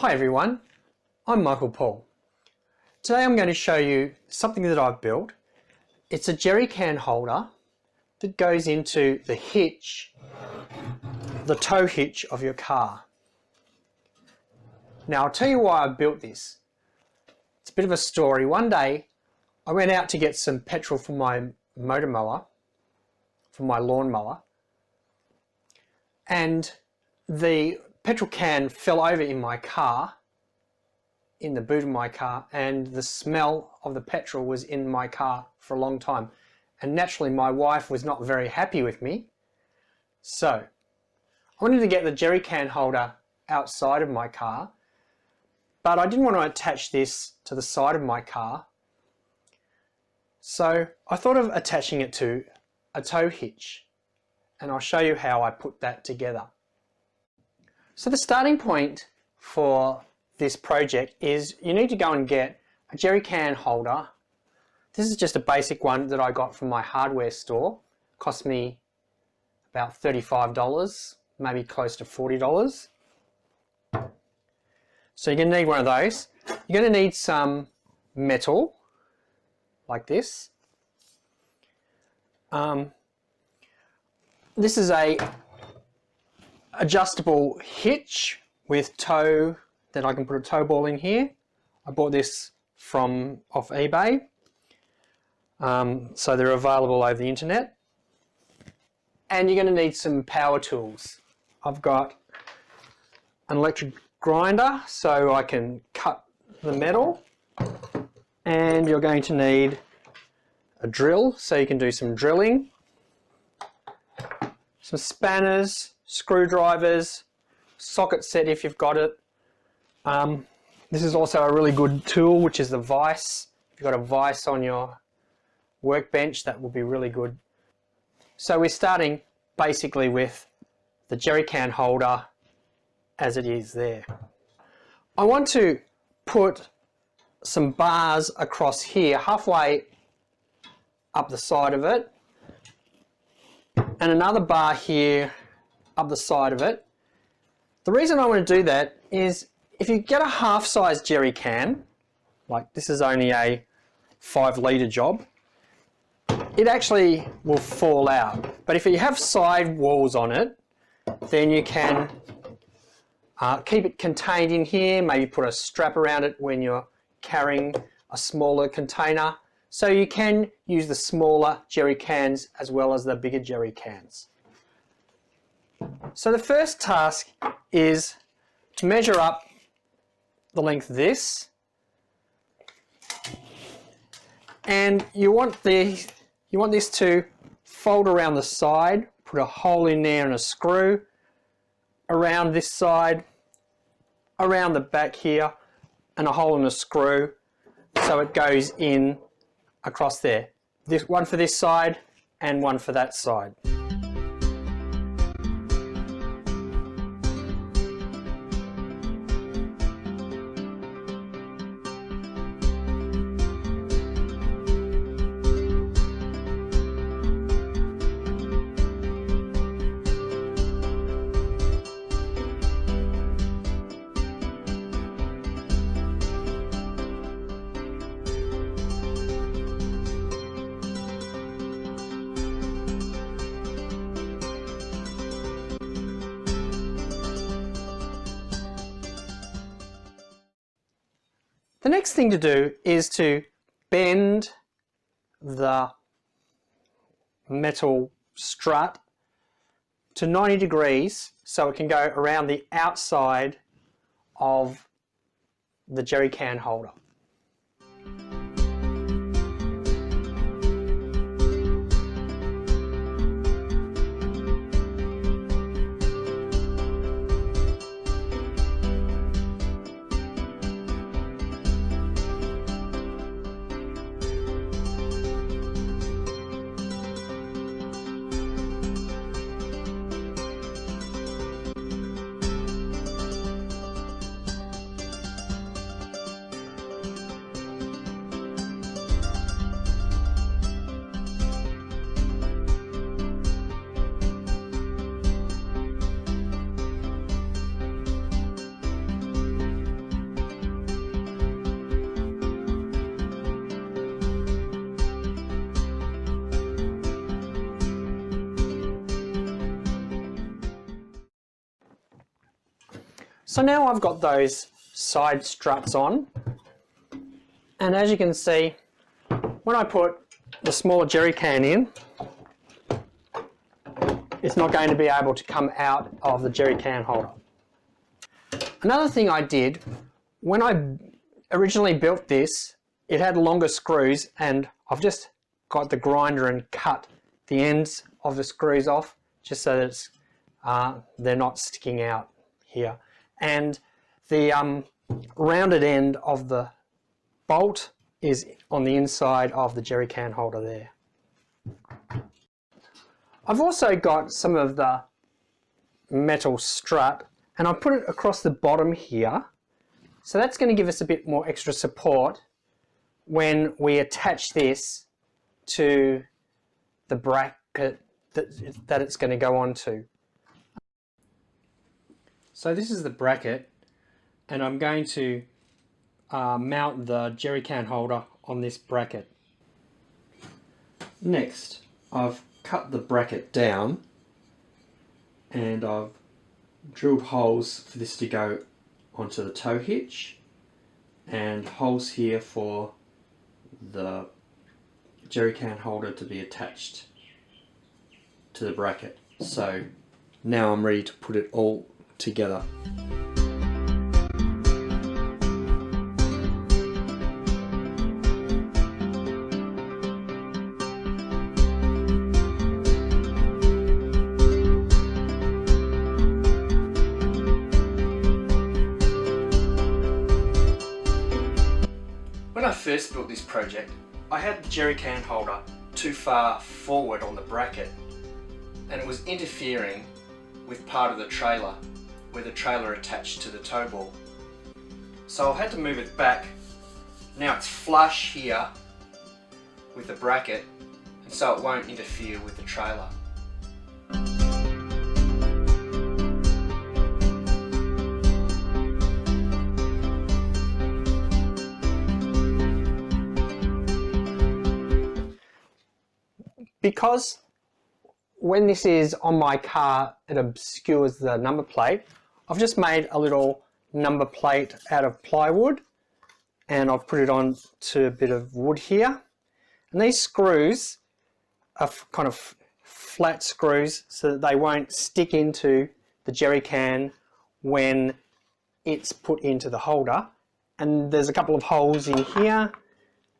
Hi everyone, I'm Michael Paul. Today I'm going to show you something that I've built. It's a jerry can holder that goes into the hitch, the tow hitch of your car. Now I'll tell you why I built this. It's a bit of a story. One day I went out to get some petrol for my motor mower, for my lawn mower, and the petrol can fell over in my car, in the boot of my car, and the smell of the petrol was in my car for a long time. And naturally my wife was not very happy with me. So I wanted to get the jerry can holder outside of my car, but I didn't want to attach this to the side of my car. So I thought of attaching it to a tow hitch, and I'll show you how I put that together. So the starting point for this project is you need to go and get a jerry can holder. This is just a basic one that I got from my hardware store. It cost me about $35, maybe close to $40. So you're going to need one of those. You're going to need some metal like this. This is a adjustable hitch with tow that I can put a tow ball in here. I bought this off eBay, so they're available over the internet. And you're going to need some power tools. I've got an electric grinder so I can cut the metal, and you're going to need a drill so you can do some drilling, some spanners, screwdrivers, socket set if you've got it. This is also a really good tool, which is the vise. If you've got a vise on your workbench, that will be really good. So we're starting basically with the jerry can holder as it is there. I want to put some bars across here, halfway up the side of it, and another bar here up the side of it. The reason I want to do that is if you get a half-size jerry can, like this is only a 5-litre job, it actually will fall out. But if you have side walls on it, then you can keep it contained in here, maybe put a strap around it when you're carrying a smaller container. So you can use the smaller jerry cans as well as the bigger jerry cans. So the first task is to measure up the length of this, and you want this to fold around the side, put a hole in there and a screw around this side, around the back here, and a hole and a screw so it goes in across there. This one for this side and one for that side. The next thing to do is to bend the metal strut to 90 degrees so it can go around the outside of the jerry can holder. So now I've got those side struts on, and as you can see, when I put the smaller jerry can in, it's not going to be able to come out of the jerry can holder. Another thing I did, when I originally built this, it had longer screws, and I've just got the grinder and cut the ends of the screws off just so that it's, they're not sticking out here. And the rounded end of the bolt is on the inside of the jerry can holder there. I've also got some of the metal strut, and I put it across the bottom here. So that's going to give us a bit more extra support when we attach this to the bracket that it's going to go onto. So this is the bracket, and I'm going to mount the jerry can holder on this bracket. Next, I've cut the bracket down, and I've drilled holes for this to go onto the tow hitch, and holes here for the jerry can holder to be attached to the bracket. So now I'm ready to put it all together. When I first built this project, I had the jerry can holder too far forward on the bracket, and it was interfering with part of the trailer where the trailer attached to the tow ball. So I had to move it back. Now it's flush here with the bracket, and so it won't interfere with the trailer. Because when this is on my car, it obscures the number plate, I've just made a little number plate out of plywood, and I've put it on to a bit of wood here. And these screws are kind of flat screws so that they won't stick into the jerry can when it's put into the holder. And there's a couple of holes in here,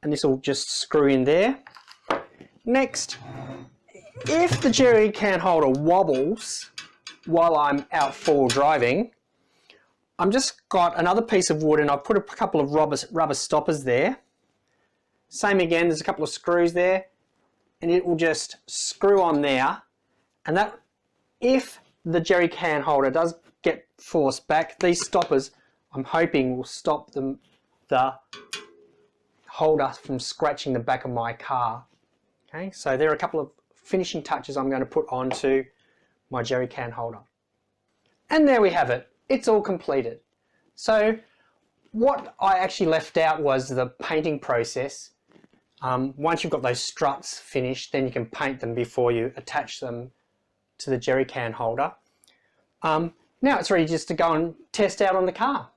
and this will just screw in there. Next, if the jerry can holder wobbles while I'm out forward driving, I'm just got another piece of wood, and I've put a couple of rubber stoppers there. Same again, there's a couple of screws there, and it will just screw on there, and that, if the jerry can holder does get forced back, these stoppers I'm hoping will stop the holder from scratching the back of my car. Okay, so there are a couple of finishing touches I'm going to put onto my jerry can holder. And there we have it. It's all completed. So what I actually left out was the painting process. Once you've got those struts finished, then you can paint them before you attach them to the jerry can holder. Now it's ready just to go and test out on the car.